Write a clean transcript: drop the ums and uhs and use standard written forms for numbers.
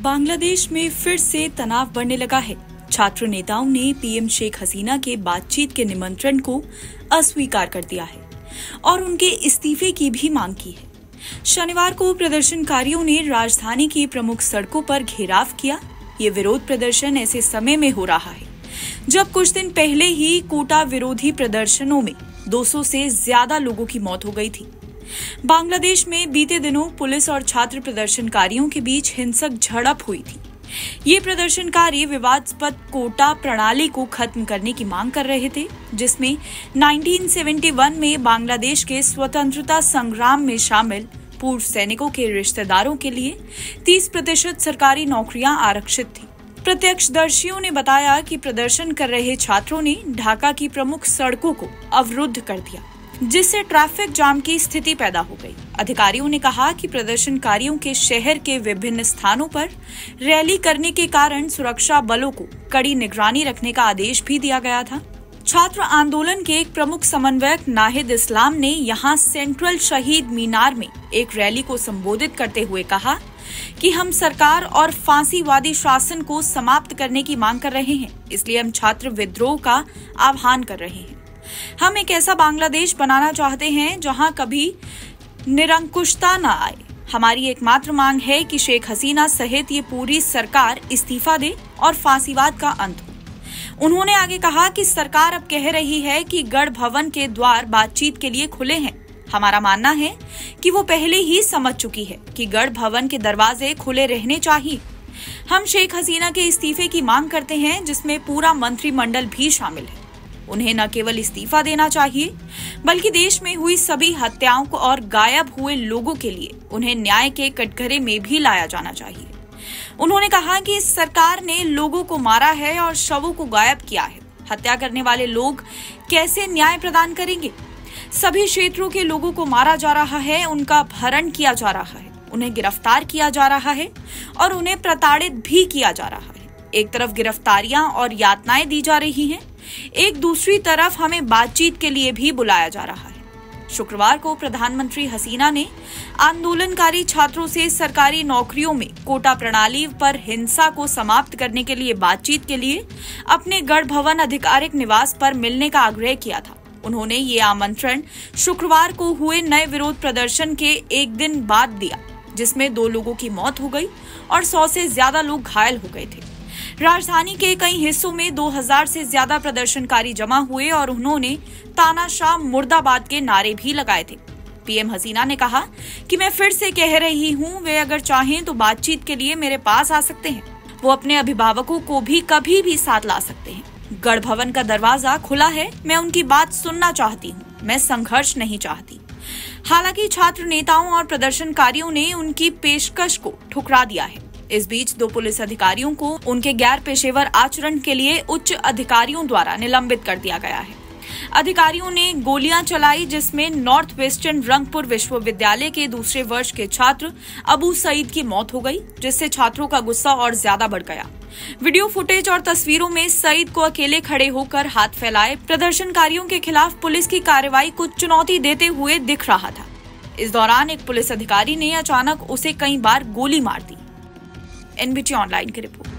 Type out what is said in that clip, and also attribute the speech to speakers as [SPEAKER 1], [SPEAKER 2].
[SPEAKER 1] बांग्लादेश में फिर से तनाव बढ़ने लगा है। छात्र नेताओं ने पीएम शेख हसीना के बातचीत के निमंत्रण को अस्वीकार कर दिया है और उनके इस्तीफे की भी मांग की है। शनिवार को प्रदर्शनकारियों ने राजधानी की प्रमुख सड़कों पर घेराव किया। ये विरोध प्रदर्शन ऐसे समय में हो रहा है जब कुछ दिन पहले ही कोटा विरोधी प्रदर्शनों में 200 से ज्यादा लोगों की मौत हो गई थी। बांग्लादेश में बीते दिनों पुलिस और छात्र प्रदर्शनकारियों के बीच हिंसक झड़प हुई थी। ये प्रदर्शनकारी विवादास्पद कोटा प्रणाली को खत्म करने की मांग कर रहे थे, जिसमें 1971 में बांग्लादेश के स्वतंत्रता संग्राम में शामिल पूर्व सैनिकों के रिश्तेदारों के लिए 30% सरकारी नौकरियां आरक्षित थी। प्रत्यक्षदर्शियों ने बताया कि प्रदर्शन कर रहे छात्रों ने ढाका की प्रमुख सड़कों को अवरुद्ध कर दिया, जिससे ट्रैफिक जाम की स्थिति पैदा हो गई। अधिकारियों ने कहा कि प्रदर्शनकारियों के शहर के विभिन्न स्थानों पर रैली करने के कारण सुरक्षा बलों को कड़ी निगरानी रखने का आदेश भी दिया गया था। छात्र आंदोलन के एक प्रमुख समन्वयक नाहिद इस्लाम ने यहां सेंट्रल शहीद मीनार में एक रैली को संबोधित करते हुए कहा कि हम सरकार और फांसीवादी शासन को समाप्त करने की मांग कर रहे हैं, इसलिए हम छात्र विद्रोह का आह्वान कर रहे हैं। हम एक ऐसा बांग्लादेश बनाना चाहते हैं जहां कभी निरंकुशता न आए। हमारी एकमात्र मांग है कि शेख हसीना सहित ये पूरी सरकार इस्तीफा दे और फांसीवाद का अंत हो। उन्होंने आगे कहा कि सरकार अब कह रही है कि गढ़ भवन के द्वार बातचीत के लिए खुले हैं। हमारा मानना है कि वो पहले ही समझ चुकी है कि गढ़ भवन के दरवाजे खुले रहने चाहिए। हम शेख हसीना के इस्तीफे की मांग करते हैं, जिसमें पूरा मंत्रिमंडल भी शामिल है। उन्हें न केवल इस्तीफा देना चाहिए, बल्कि देश में हुई सभी हत्याओं को और गायब हुए लोगों के लिए उन्हें न्याय के कटघरे में भी लाया जाना चाहिए। उन्होंने कहा कि इस सरकार ने लोगों को मारा है और शवों को गायब किया है। हत्या करने वाले लोग कैसे न्याय प्रदान करेंगे? सभी क्षेत्रों के लोगों को मारा जा रहा है, उनका अपहरण किया जा रहा है, उन्हें गिरफ्तार किया जा रहा है और उन्हें प्रताड़ित भी किया जा रहा है। एक तरफ गिरफ्तारियां और यातनाएं दी जा रही हैं, एक दूसरी तरफ हमें बातचीत के लिए भी बुलाया जा रहा है। शुक्रवार को प्रधानमंत्री हसीना ने आंदोलनकारी छात्रों से सरकारी नौकरियों में कोटा प्रणाली पर हिंसा को समाप्त करने के लिए बातचीत के लिए अपने गढ़ भवन आधिकारिक निवास पर मिलने का आग्रह किया था। उन्होंने ये आमंत्रण शुक्रवार को हुए नए विरोध प्रदर्शन के एक दिन बाद दिया, जिसमें 2 लोगों की मौत हो गई और 100 से ज्यादा लोग घायल हो गए थे। राजधानी के कई हिस्सों में 2000 से ज्यादा प्रदर्शनकारी जमा हुए और उन्होंने तानाशाह मुर्दाबाद के नारे भी लगाए थे। पीएम हसीना ने कहा कि मैं फिर से कह रही हूं, वे अगर चाहें तो बातचीत के लिए मेरे पास आ सकते हैं। वो अपने अभिभावकों को भी कभी भी साथ ला सकते हैं। गढ़ भवन का दरवाजा खुला है, मैं उनकी बात सुनना चाहती हूँ, मैं संघर्ष नहीं चाहती। हालांकि छात्र नेताओं और प्रदर्शनकारियों ने उनकी पेशकश को ठुकरा दिया है। इस बीच 2 पुलिस अधिकारियों को उनके गैर पेशेवर आचरण के लिए उच्च अधिकारियों द्वारा निलंबित कर दिया गया है। अधिकारियों ने गोलियां चलाई, जिसमें नॉर्थ वेस्टर्न रंगपुर विश्वविद्यालय के दूसरे वर्ष के छात्र अबू सईद की मौत हो गई, जिससे छात्रों का गुस्सा और ज्यादा बढ़ गया। वीडियो फुटेज और तस्वीरों में सईद को अकेले खड़े होकर हाथ फैलाए प्रदर्शनकारियों के खिलाफ पुलिस की कार्रवाई को चुनौती देते हुए दिख रहा था। इस दौरान एक पुलिस अधिकारी ने अचानक उसे कई बार गोली मार दी। एनबीटी ऑनलाइन की रिपोर्ट।